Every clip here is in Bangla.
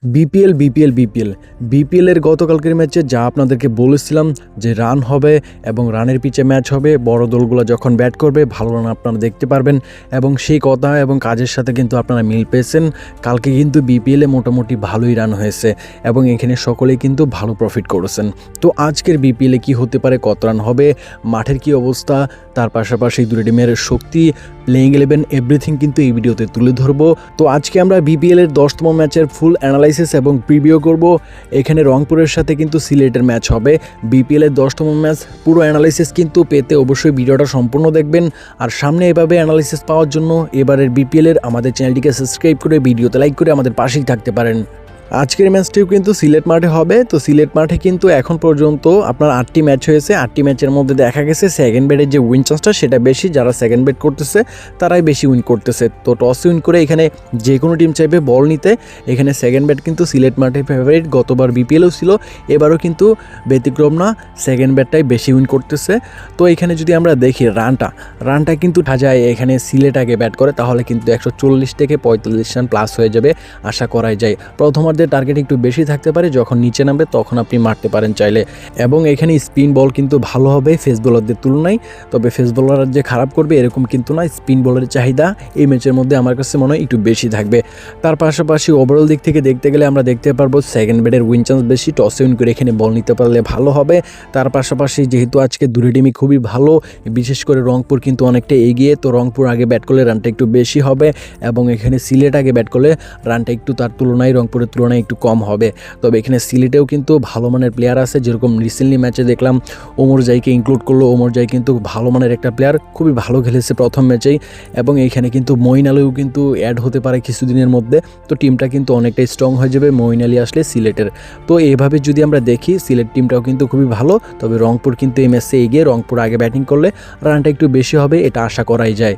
বিপিএল এর গতকালকের ম্যাচে যা আপনাদেরকে বলেছিলাম যে রান হবে এবং রানের পিচে ম্যাচ হবে, বড় দলগুলো যখন ব্যাট করবে ভালো রান আপনারা দেখতে পারবেন এবং সেই কথা এবং কাজের সাথে কিন্তু আপনারা মিল পেয়েছেন। কালকে কিন্তু বিপিএলে মোটামুটি ভালোই রান হয়েছে এবং এখানে সকলেই কিন্তু ভালো প্রফিট করেছেন। তো আজকের বিপিএলে কি হতে পারে, কত রান হবে, মাঠের কি অবস্থা, তার পাশাপাশি দুটো টিমের শক্তি, প্লেইং 11 এভরিথিং কিন্তু এই ভিডিওতে তুলে ধরবো। তো আজকে আমরা বিপিএল এর 10তম ম্যাচের ফুল অ্যানালাইসিস এবং প্রিভিউ করব। এখানে রংপুরের সাথে কিন্তু সিলেটের ম্যাচ হবে। বিপিএল এর 10তম ম্যাচ পুরো অ্যানালাইসিস কিন্তু পেতে অবশ্যই ভিডিওটা সম্পূর্ণ দেখবেন। আর সামনে এভাবে অ্যানালাইসিস পাওয়ার জন্য এবারের বিপিএল এর আমাদের চ্যানেলটিকে সাবস্ক্রাইব করে ভিডিওতে লাইক করে আমাদের পাশেই থাকতে পারেন। আজকের ম্যাচটিও কিন্তু সিলেট মাঠে হবে। তো সিলেট মাঠে কিন্তু এখন পর্যন্ত আপনার 8টি ম্যাচ হয়েছে। 8টি ম্যাচের মধ্যে দেখা গেছে সেকেন্ড ব্যাটের যে উইন চান্সটা সেটা বেশি, যারা সেকেন্ড ব্যাট করতেছে তারাই বেশি উইন করতেছে। তো টস উইন করে এখানে যে কোনো টিম চাইবে বল নিতে। এখানে সেকেন্ড ব্যাট কিন্তু সিলেট মাঠে ফেভারিট, গতবার বিপিএলও ছিল, এবারও কিন্তু ব্যতিক্রম না, সেকেন্ড ব্যাটটাই বেশি উইন করতেছে। তো এখানে যদি আমরা দেখি রানটা কিন্তু যায়, এখানে সিলেট আগে ব্যাট করে তাহলে কিন্তু 140 থেকে 45 রান প্লাস হয়ে যাবে আশা করাই যায়। প্রথমার্ধে টার্গেট একটু বেশি থাকতে পারে, যখন নিচে নামবে তখন আপনি মারতে পারেন চাইলে। এবং এখানে স্পিন বল কিন্তু ভালো হবে ফেস বোলারদের তুলনায়। তবে ফেস বোলার যে খারাপ করবে এরকম কিন্তু নয়, স্পিন বলারের চাহিদা এই ম্যাচের মধ্যে আমার কাছে মনে হয় একটু বেশি থাকবে। তার পাশাপাশি ওভারঅল দিক থেকে দেখতে গেলে আমরা দেখতে পারবো সেকেন্ড ব্যাটের উইন চান্স বেশি, টসে উইন করে এখানে বল নিতে পারলে ভালো হবে। তার পাশাপাশি যেহেতু আজকে দুটি টিমই খুবই ভালো, বিশেষ করে রংপুর কিন্তু অনেকটা এগিয়ে, তো রংপুর আগে ব্যাট করলে রানটা একটু বেশি হবে এবং এখানে সিলেট আগে ব্যাট করলে রানটা একটু তার তুলনায় রংপুরের তুলনায় একটু কম হবে। তবে এখানে সিলেটেও কিন্তু ভালো মানের প্লেয়ার আছে, যেরকম রিসেন্টলি ম্যাচে দেখলাম ওমর জাইকে ইনক্লুড করলো। ওমর জাই কিন্তু ভালো মানের একটা প্লেয়ার, খুবই ভালো খেলেছে প্রথম ম্যাচেই। এবং এইখানে কিন্তু মঈন আলীও কিন্তু অ্যাড হতে পারে কিছুদিনের মধ্যে। তো টিমটা কিন্তু অনেকটাই স্ট্রং হয়ে যাবে মঈন আলী আসলে সিলেটের। তো এইভাবে যদি আমরা দেখি সিলেট টিমটাও কিন্তু খুবই ভালো। তবে রংপুর কিন্তু এই ম্যাচে এগিয়ে, রংপুর আগে ব্যাটিং করলে রানটা একটু বেশি হবে, এটা আশা করাই যায়।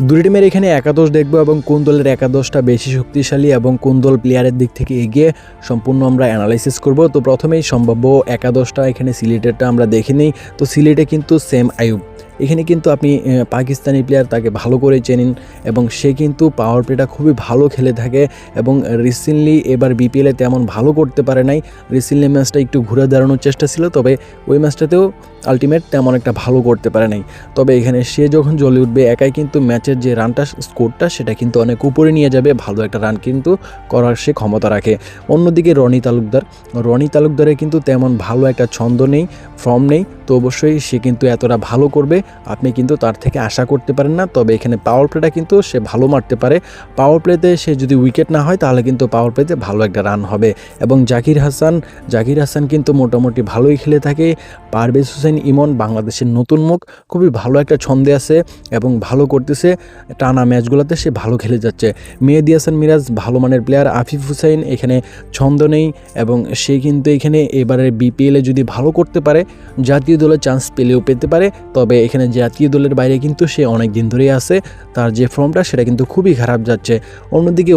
দুই টিমের এখানে একাদশ দেখবো এবং কোন দলের একাদশটা বেশি শক্তিশালী এবং কোন দল প্লেয়ারের দিক থেকে এগিয়ে সম্পূর্ণ আমরা অ্যানালাইসিস করব। তো প্রথমেই সম্ভাব্য একাদশটা এখানে সিলেটেরটা আমরা দেখে নিই। তো সিলেটে কিন্তু সেম আইয়ুব, এখানে কিন্তু আপনি পাকিস্তানি প্লেয়ার, তাকে ভালো করে চেনেন এবং সে কিন্তু পাওয়ার প্লেটা খুবই ভালো খেলে থাকে এবং রিসেন্টলি এবার বিপিএলে তেমন ভালো করতে পারে নাই। রিসেন্টলি ম্যাচটা একটু ঘুরে দাঁড়ানোর চেষ্টা ছিল, তবে ওই ম্যাচটাতেও আলটিমেট তেমন একটা ভালো করতে পারে নাই। তবে এখানে সে যখন জ্বলে উঠবে একাই কিন্তু ম্যাচের যে রানটা স্কোরটা সেটা কিন্তু অনেক উপরে নিয়ে যাবে, ভালো একটা রান কিন্তু করার সে ক্ষমতা রাখে। অন্যদিকে রনি তালুকদারের কিন্তু তেমন ভালো একটা ছন্দ নেই, ফর্ম নেই, তো অবশ্যই সে কিন্তু এতটা ভালো করবে আপনি কিন্তু তার থেকে আশা করতে পারেন না। তবে এখানে পাওয়ার প্লেটা কিন্তু সে ভালো মারতে পারে, পাওয়ার প্লেতে সে যদি উইকেট না হয় তাহলে কিন্তু পাওয়ার প্লেতে ভালো একটা রান হবে। এবং জাকির হাসান কিন্তু মোটামুটি ভালোই খেলে থাকে। পারভেজ হোসেন ইমন বাংলাদেশের নতুন মুখ, খুবই ভালো একটা ছন্দে আছে এবং ভালো করতেছে, টানা ম্যাচগুলোতে সে ভালো খেলে যাচ্ছে। মেহেদী হাসান মিরাজ ভালো মানের প্লেয়ার। আফিফ হুসাইন এখানে ছন্দ নেই এবং সে কিন্তু এখানে এবারে বিপিএলে যদি ভালো করতে পারে জাতীয় দলের চান্স পেলেও পেতে পারে। তবে এখানে জাতীয় দলের বাইরে কিন্তু সে অনেক দিন ধরেই আছে, তার যে ফর্মটা সেটা কিন্তু খুবই খারাপ যাচ্ছে। অন্যদিকে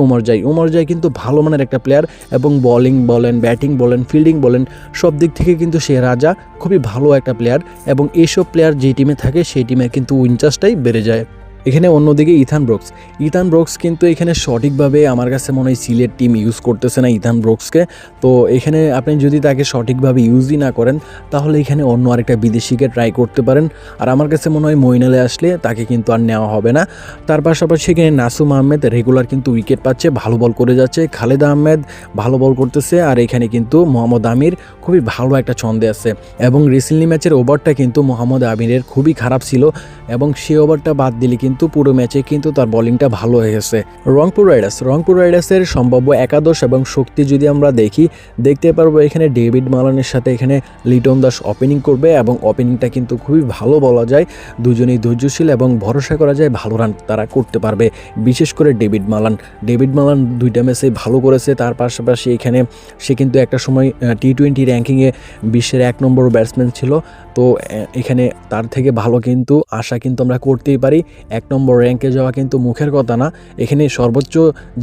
ওমর জাই কিন্তু ভালো মানের একটা প্লেয়ার এবং বোলিং বলেন, ব্যাটিং বলেন, ফিল্ডিং বলেন, সব দিক থেকে কিন্তু সে রাজা, খুবই ভালো একটা প্লেয়ার এবং এইসব প্লেয়ার যে টিমে থাকে সেই টিমের কিন্তু উইন চান্সটাই বেড়ে যায়। এখানে অন্যদিকে ইথান ব্রুকস কিন্তু এখানে সঠিকভাবে আমার কাছে মনে হয় সিলেট টিম ইউজ করতেছে না ইথান ব্রুকসকে। তো এখানে আপনি যদি তাকে সঠিকভাবে ইউজই না করেন তাহলে এখানে অন্য আরেকটা বিদেশিকে ট্রাই করতে পারেন। আর আমার কাছে মনে হয় মঈন আলী আসলে তাকে কিন্তু আর নেওয়া হবে না। তার পাশাপাশি এখানে নাসুম আহমেদ রেগুলার কিন্তু উইকেট পাচ্ছে, ভালো বল করে যাচ্ছে। খালেদ আহমেদ ভালো বল করতেছে। আর এখানে কিন্তু মোহাম্মদ আমির খুবই ভালো একটা ছন্দে আছে এবং রিসেন্টলি ম্যাচের ওভারটা কিন্তু মোহাম্মদ আমিরের খুবই খারাপ ছিল এবং সে ওভারটা বাদ দিলে কিন্তু পুরো ম্যাচে কিন্তু তার বোলিংটা ভালো হয়ে গেছে। রংপুর রাইডার্সের সম্ভাব্য একাদশ এবং শক্তি যদি আমরা দেখতে পারবো এখানে ডেভিড মালানের সাথে এখানে লিটন দাস ওপেনিং করবে এবং ওপেনিংটা কিন্তু খুবই ভালো বলা যায়। দুজনেই ধৈর্যশীল এবং ভরসা করা যায় ভালো রান তারা করতে পারবে। বিশেষ করে ডেভিড মালান দুইটা ম্যাচে ভালো করেছে। তার পাশাপাশি এখানে সে কিন্তু একটা সময় T20 র্যাঙ্কিংয়ে বিশ্বের 1 নম্বর ব্যাটসম্যান ছিল। তো এখানে তার থেকে ভালো কিন্তু আশা কিন্তু আমরা করতেই পারি 1 নম্বর র্যাঙ্কে যাওয়া কিন্তু মুখের কথা না। এখানে সর্বোচ্চ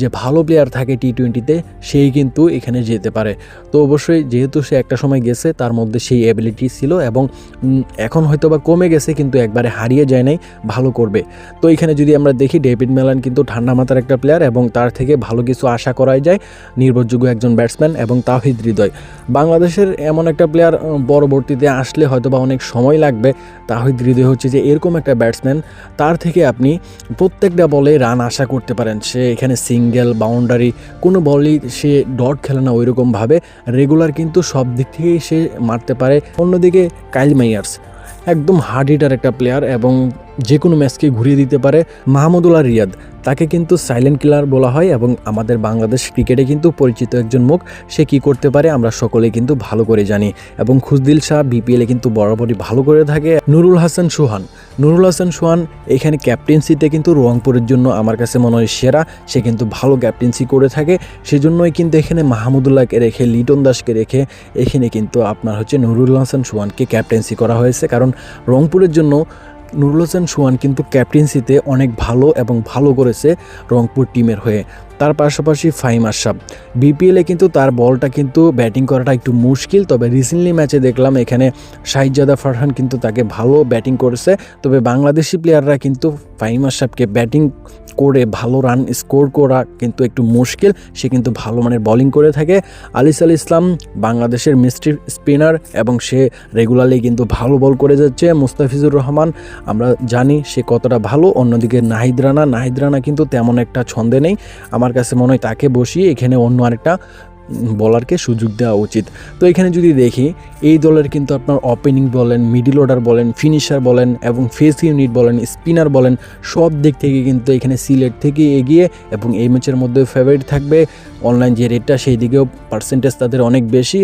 যে ভালো প্লেয়ার থাকে টি-20-তে সেই কিন্তু এখানে যেতে পারে। তো অবশ্যই যেহেতু সে একটা সময় গেছে তার মধ্যে সেই অ্যাবিলিটি ছিল এবং এখন হয়তো বা কমে গেছে কিন্তু একবারে হারিয়ে যায় নাই, ভালো করবে। তো এখানে যদি আমরা দেখি ডেভিড মেলান কিন্তু ঠান্ডা মাথার একটা প্লেয়ার এবং তার থেকে ভালো কিছু আশা করাই যায়, নির্ভরযোগ্য একজন ব্যাটসম্যান এবং তাওহিদ হৃদয়। বাংলাদেশের এমন একটা প্লেয়ার পরবর্তীতে আসলে হয়তো বা অনেক সময় লাগবে। তাওহিদ হৃদয় হচ্ছে যে এরকম একটা ব্যাটসম্যান, তার থেকে আপনি প্রত্যেকটা বলে রান আশা করতে পারেন। সে এখানে সিঙ্গেল বাউন্ডারি কোনো বলই সে ডট খেলে না ওইরকমভাবে, রেগুলার কিন্তু সব দিক থেকেই সে মারতে পারে। অন্যদিকে কাইল মাইয়ার্স একদম হার্ড হিটার একটা প্লেয়ার এবং যে কোনো ম্যাচকে ঘুরিয়ে দিতে পারে। মাহমুদুল্লাহ রিয়াদ, তাকে কিন্তু সাইলেন্ট কিলার বলা হয় এবং আমাদের বাংলাদেশ ক্রিকেটে কিন্তু পরিচিত একজন মুখ। সে কি করতে পারে আমরা সকলেই কিন্তু ভালো করে জানি এবং খুশদিল শাহ বিপিএলে কিন্তু বরাবরই ভালো করে থাকে। নুরুল হাসান সোহান এখানে ক্যাপ্টেন্সিতে কিন্তু রংপুরের জন্য আমার কাছে মনে হয় সেরা। সে কিন্তু ভালো ক্যাপ্টেন্সি করে থাকে, সেজন্যই কিন্তু এখানে মাহমুদুল্লাহকে রেখে লিটন দাসকে রেখে এখানে কিন্তু আপনার হচ্ছে নুরুল হাসান সোহানকে ক্যাপ্টেন্সি করা হয়েছে। কারণ রংপুরের জন্য নুরুল হাসান সোহান কিন্তু ক্যাপ্টেন্সিতে অনেক ভালো এবং ভালো করেছে রংপুর টিমের হয়ে। তার পাশাপাশি ফাহিম আশরাফ, বিপিএলে কিন্তু তার বলটা কিন্তু ব্যাটিং করাটা একটু মুশকিল, তবে রিসেন্টলি ম্যাচে দেখলাম এখানে শাহিজাদা ফারহান কিন্তু তাকে ভালো ব্যাটিং করেছে। তবে বাংলাদেশি প্লেয়াররা কিন্তু ফাহিম আশরাফকে ব্যাটিং করে ভালো রান স্কোর করা কিন্তু একটু মুশকিল, সে কিন্তু ভালো মানের বোলিং করে থাকে। আলিস আল ইসলাম বাংলাদেশের মিস্ট্রি স্পিনার এবং সে রেগুলারলি কিন্তু ভালো বল করে যাচ্ছে। মুস্তাফিজুর রহমান আমরা জানি সে কতটা ভালো। অন্যদিকে নাহিদ রানা কিন্তু তেমন একটা ছন্দে নেই, আমার কাছে মনে হয় তাকে বসিয়ে এখানে অন্য আরেকটা বলারকে সুযোগ দেওয়া উচিত। তো এখানে যদি দেখি এই দলের কিন্তু আপনার ওপেনিং বলেন, মিডল অর্ডার বলেন, ফিনিশার বলেন এবং ফেস ইউনিট বলেন, স্পিনার বলেন, সব দিক থেকে কিন্তু এখানে সিলেট থেকে এগিয়ে এবং এই ম্যাচের মধ্যে ফেভারিট থাকবে। অনলাইন যে রেটটা সেই দিকেও পার্সেন্টেজ তাদের অনেক বেশি